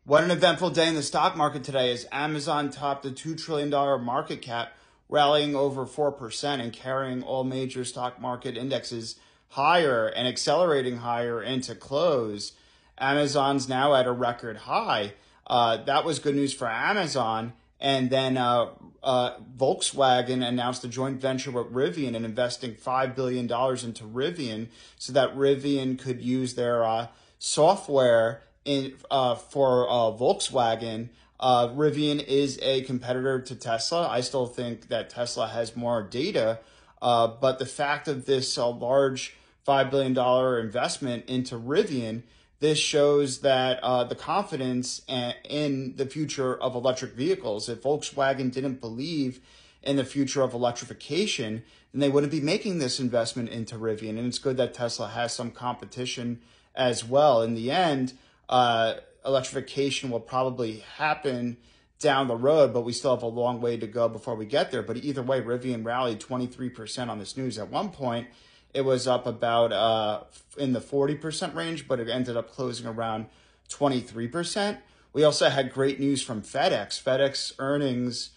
What an eventful day in the stock market today as Amazon topped the $2 trillion market cap, rallying over 4% and carrying all major stock market indexes higher and accelerating higher into close. Amazon's now at a record high. That was good news for Amazon. And then Volkswagen announced a joint venture with Rivian and investing $5 billion into Rivian so that Rivian could use their software for Volkswagen. Rivian is a competitor to Tesla. I still think that Tesla has more data, but the fact of this large $5 billion investment into Rivian, this shows that the confidence in the future of electric vehicles. If Volkswagen didn't believe in the future of electrification, then they wouldn't be making this investment into Rivian. And it's good that Tesla has some competition as well. In the end, electrification will probably happen down the road, but we still have a long way to go before we get there. But either way, Rivian rallied 23% on this news. At one point, it was up about in the 40% range, but it ended up closing around 23%. We also had great news from FedEx. FedEx earnings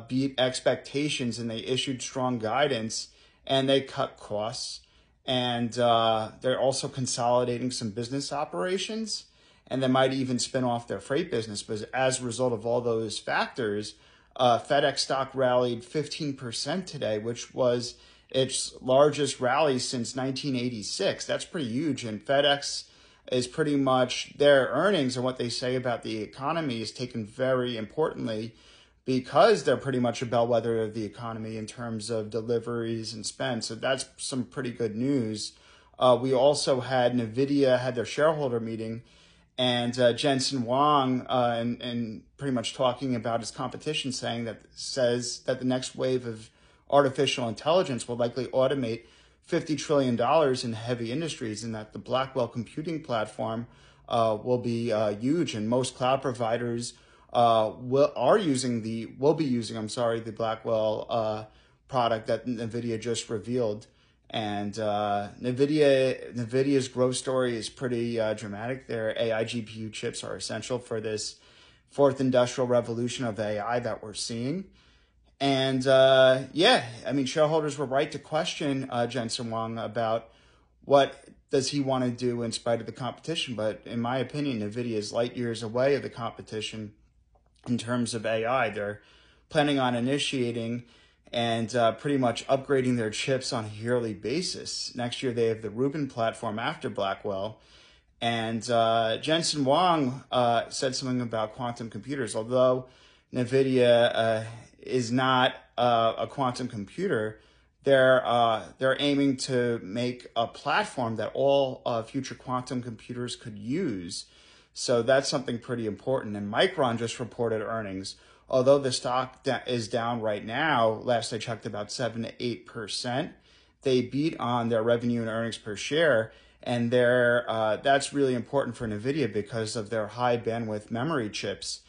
beat expectations, and they issued strong guidance, and they cut costs. And they're also consolidating some business operations, and they might even spin off their freight business. But as a result of all those factors, FedEx stock rallied 15% today, which was its largest rally since 1986. That's pretty huge. And FedEx is pretty much, their earnings and what they say about the economy is taken very importantly, because they're pretty much a bellwether of the economy in terms of deliveries and spend. So that's some pretty good news. We also had NVIDIA had their shareholder meeting, and Jensen Huang and pretty much talking about his competition, says that the next wave of artificial intelligence will likely automate $50 trillion in heavy industries, and that the Blackwell computing platform will be huge, and most cloud providers will be using the Blackwell product that NVIDIA just revealed. And NVIDIA's growth story is pretty dramatic. Their AI GPU chips are essential for this fourth industrial revolution of AI that we're seeing. And shareholders were right to question Jensen Huang about what does he want to do in spite of the competition. But in my opinion, NVIDIA is light years away of the competition in terms of AI. They're planning on initiating and pretty much upgrading their chips on a yearly basis. Next year, they have the Rubin platform after Blackwell. And Jensen Huang said something about quantum computers. Although NVIDIA is not a quantum computer, they're aiming to make a platform that all future quantum computers could use. So that's something pretty important. And Micron just reported earnings. Although the stock is down right now, last I checked about 7 to 8%, they beat on their revenue and earnings per share. And that's really important for NVIDIA because of their high bandwidth memory chips.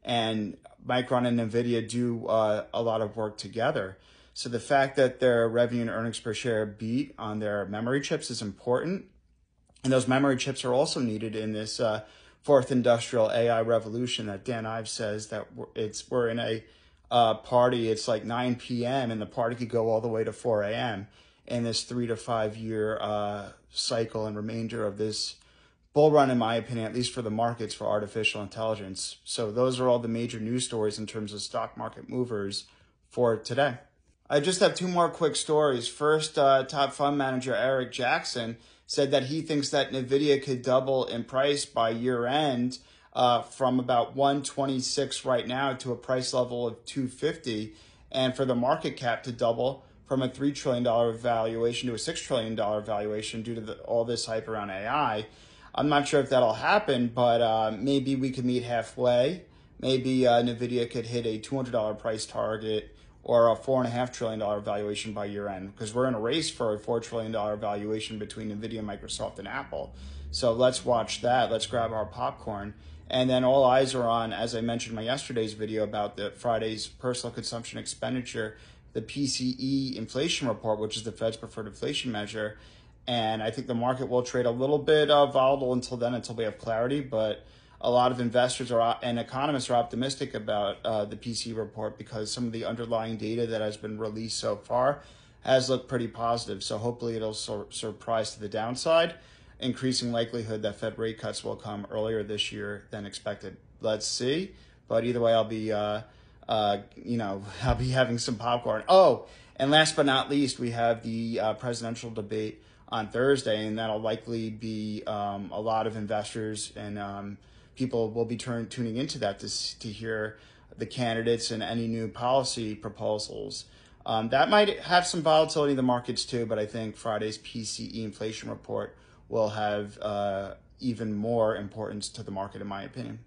And Micron and NVIDIA do a lot of work together. So the fact that their revenue and earnings per share beat on their memory chips is important. And those memory chips are also needed in this fourth industrial AI revolution that Dan Ives says that we're in a party. It's like 9 p.m. and the party could go all the way to 4 a.m. in this 3 to 5 year cycle and remainder of this bull run, in my opinion, at least for the markets for artificial intelligence. So those are all the major news stories in terms of stock market movers for today. I just have two more quick stories. First, top fund manager Eric Jackson said that he thinks that NVIDIA could double in price by year end from about 126 right now to a price level of 250, and for the market cap to double from a $3 trillion valuation to a $6 trillion valuation due to all this hype around AI. I'm not sure if that'll happen, but maybe we could meet halfway. Maybe NVIDIA could hit a $200 price target or a $4.5 trillion valuation by year end, because we're in a race for a $4 trillion valuation between NVIDIA, Microsoft, and Apple. So let's watch that. Let's grab our popcorn. And then all eyes are on, as I mentioned in my yesterday's video about the Friday's personal consumption expenditure, the PCE inflation report, which is the Fed's preferred inflation measure. And I think the market will trade a little bit volatile until then, until we have clarity. But a lot of investors and economists are optimistic about the PCE report because some of the underlying data that has been released so far has looked pretty positive. So hopefully it'll surprise to the downside, increasing likelihood that Fed rate cuts will come earlier this year than expected. Let's see. But either way, I'll be I'll be having some popcorn. Oh, and last but not least, we have the presidential debate on Thursday, and that'll likely be a lot of investors and people will be tuning into that to hear the candidates and any new policy proposals. That might have some volatility in the markets too, but I think Friday's PCE inflation report will have even more importance to the market, in my opinion.